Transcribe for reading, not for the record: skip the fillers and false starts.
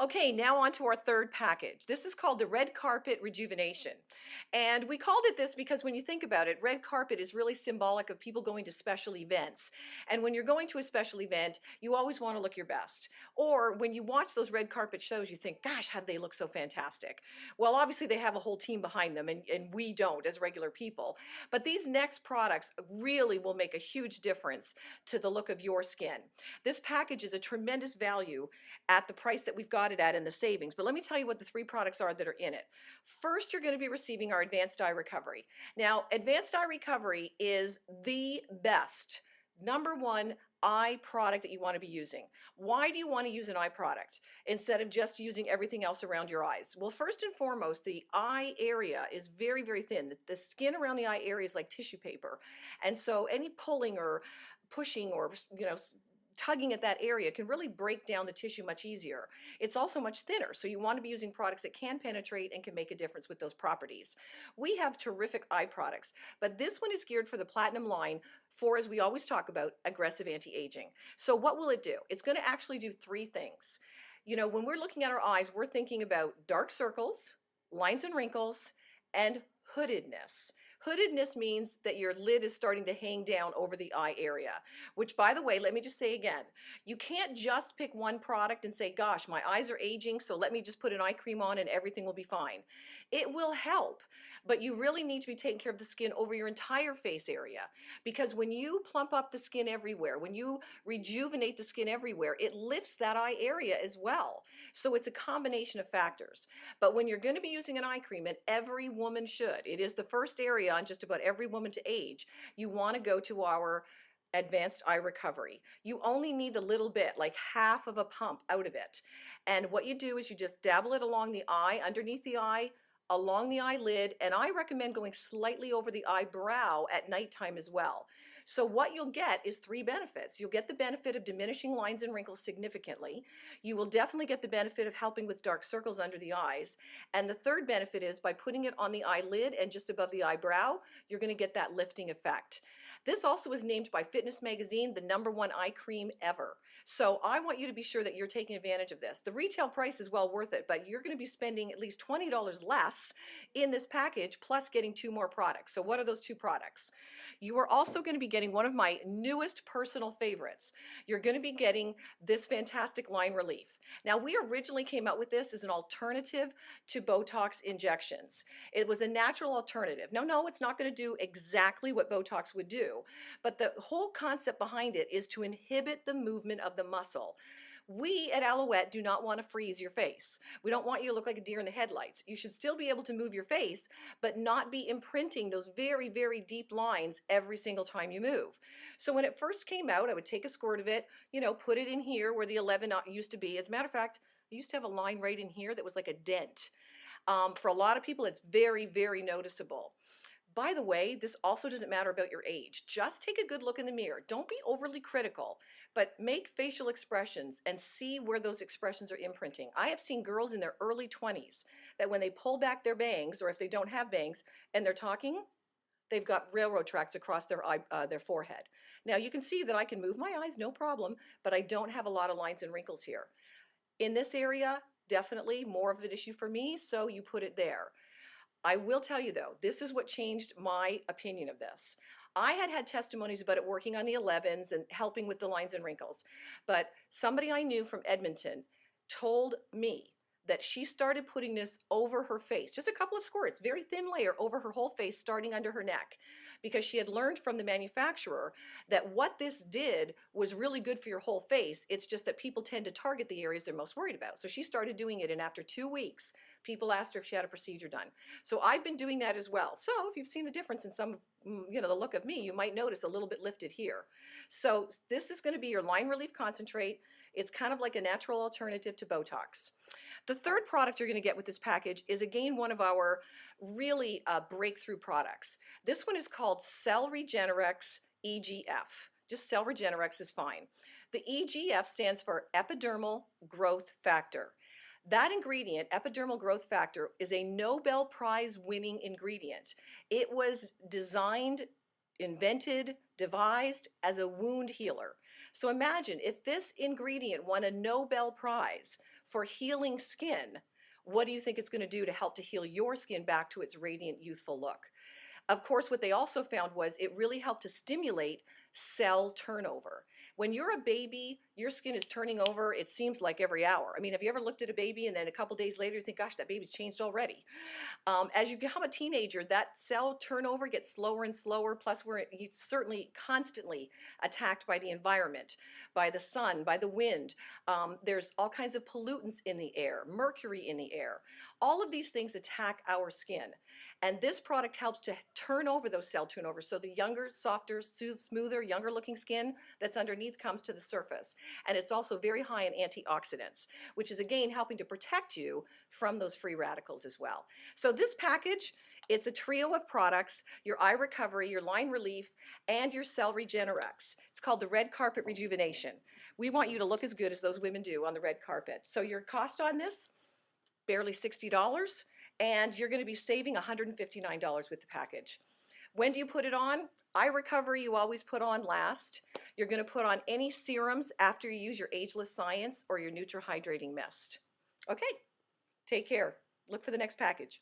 Okay, now on to our third package. This is called the Red Carpet Rejuvenation. And we called it this because when you think about it, red carpet is really symbolic of people going to special events. And when you're going to a special event, you always want to look your best. Or when you watch those red carpet shows, you think, gosh, how do they look so fantastic? Well, obviously they have a whole team behind them, and we don't as regular people. But these next products really will make a huge difference to the look of your skin. This package is a tremendous value at the price that we've got it at in the savings. But let me tell you what the three products are that are in it. First, you're going to be receiving our Advanced Eye Recovery. Now, Advanced Eye Recovery is the best, number one eye product that you want to be using. Why do you want to use an eye product instead of just using everything else around your eyes? Well, first and foremost, the eye area is very, very thin. The skin around the eye area is like tissue paper. And so any pulling or pushing or, tugging at that area can really break down the tissue much easier. It's also much thinner, so you want to be using products that can penetrate and can make a difference with those properties. We have terrific eye products, but this one is geared for the platinum line for, as we always talk about, aggressive anti-aging. So what will it do? It's going to actually do three things. When we're looking at our eyes, we're thinking about dark circles, lines and wrinkles, and hoodedness. Hoodedness means that your lid is starting to hang down over the eye area, which, by the way, let me just say again, you can't just pick one product and say, gosh, my eyes are aging, so let me just put an eye cream on and everything will be fine. It will help, but you really need to be taking care of the skin over your entire face area, because when you plump up the skin everywhere, when you rejuvenate the skin everywhere, it lifts that eye area as well. So it's a combination of factors. But when you're going to be using an eye cream, and every woman should, it is the first area on just about every woman to age, you want to go to our Advanced Eye Recovery. You only need a little bit, like half of a pump out of it. And what you do is you just dabble it along the eye, underneath the eye, along the eyelid, and I recommend going slightly over the eyebrow at nighttime as well. So what you'll get is three benefits. You'll get the benefit of diminishing lines and wrinkles significantly. You will definitely get the benefit of helping with dark circles under the eyes. And the third benefit is by putting it on the eyelid and just above the eyebrow, you're going to get that lifting effect. This also was named by Fitness Magazine the #1 eye cream ever. So I want you to be sure that you're taking advantage of this. The retail price is well worth it, but you're going to be spending at least $20 less in this package, plus getting two more products. So what are those two products? You are also going to be getting one of my newest personal favorites. You're going to be getting this fantastic line relief. Now, we originally came out with this as an alternative to Botox injections. It was a natural alternative. No, it's not going to do exactly what Botox would do, but the whole concept behind it is to inhibit the movement of the muscle. We at Alouette do not want to freeze your face. We don't want you to look like a deer in the headlights. You should still be able to move your face, but not be imprinting those very, very deep lines every single time you move. So when it first came out, I would take a squirt of it, put it in here where the 11 used to be. As a matter of fact, I used to have a line right in here that was like a dent. For a lot of people, it's very, very noticeable. By the way, this also doesn't matter about your age. Just take a good look in the mirror. Don't be overly critical, but make facial expressions and see where those expressions are imprinting. I have seen girls in their early 20s that when they pull back their bangs, or if they don't have bangs, and they're talking, they've got railroad tracks across their forehead. Now you can see that I can move my eyes, no problem, but I don't have a lot of lines and wrinkles here. In this area, definitely more of an issue for me, so you put it there. I will tell you though, this is what changed my opinion of this. I had testimonies about it working on the 11s and helping with the lines and wrinkles, but somebody I knew from Edmonton told me that she started putting this over her face, just a couple of squirts, very thin layer over her whole face, starting under her neck, because she had learned from the manufacturer that what this did was really good for your whole face. It's just that people tend to target the areas they're most worried about. So she started doing it, and after 2 weeks, people asked her if she had a procedure done. So I've been doing that as well. So if you've seen the difference in some, the look of me, you might notice a little bit lifted here. So this is going to be your line relief concentrate. It's kind of like a natural alternative to Botox. The third product you're going to get with this package is again one of our really breakthrough products. This one is called Cell Regenerex EGF. Just Cell Regenerex is fine. The EGF stands for Epidermal Growth Factor. That ingredient, epidermal growth factor, is a Nobel Prize winning ingredient. It was designed, invented, devised as a wound healer. So imagine if this ingredient won a Nobel Prize for healing skin, what do you think it's going to do to help to heal your skin back to its radiant, youthful look? Of course, what they also found was it really helped to stimulate cell turnover. When you're a baby, your skin is turning over, it seems like every hour. I mean, have you ever looked at a baby and then a couple days later you think, gosh, that baby's changed already? As you become a teenager, that cell turnover gets slower and slower. Plus, we're certainly constantly attacked by the environment, by the sun, by the wind. There's all kinds of pollutants in the air, mercury in the air. All of these things attack our skin. And this product helps to turn over those cell turnovers so the younger, softer, smoother, younger looking skin that's underneath comes to the surface. And it's also very high in antioxidants, which is again helping to protect you from those free radicals as well. So this package, it's a trio of products: your eye recovery, your line relief, and your cell regenerex. It's called the Red Carpet Rejuvenation. We want you to look as good as those women do on the red carpet. So your cost on this, barely $60, and you're going to be saving $159 with the package. When do you put it on? Eye recovery you always put on last. You're going to put on any serums after you use your Ageless Science or your Nutra Hydrating Mist. Okay, take care. Look for the next package.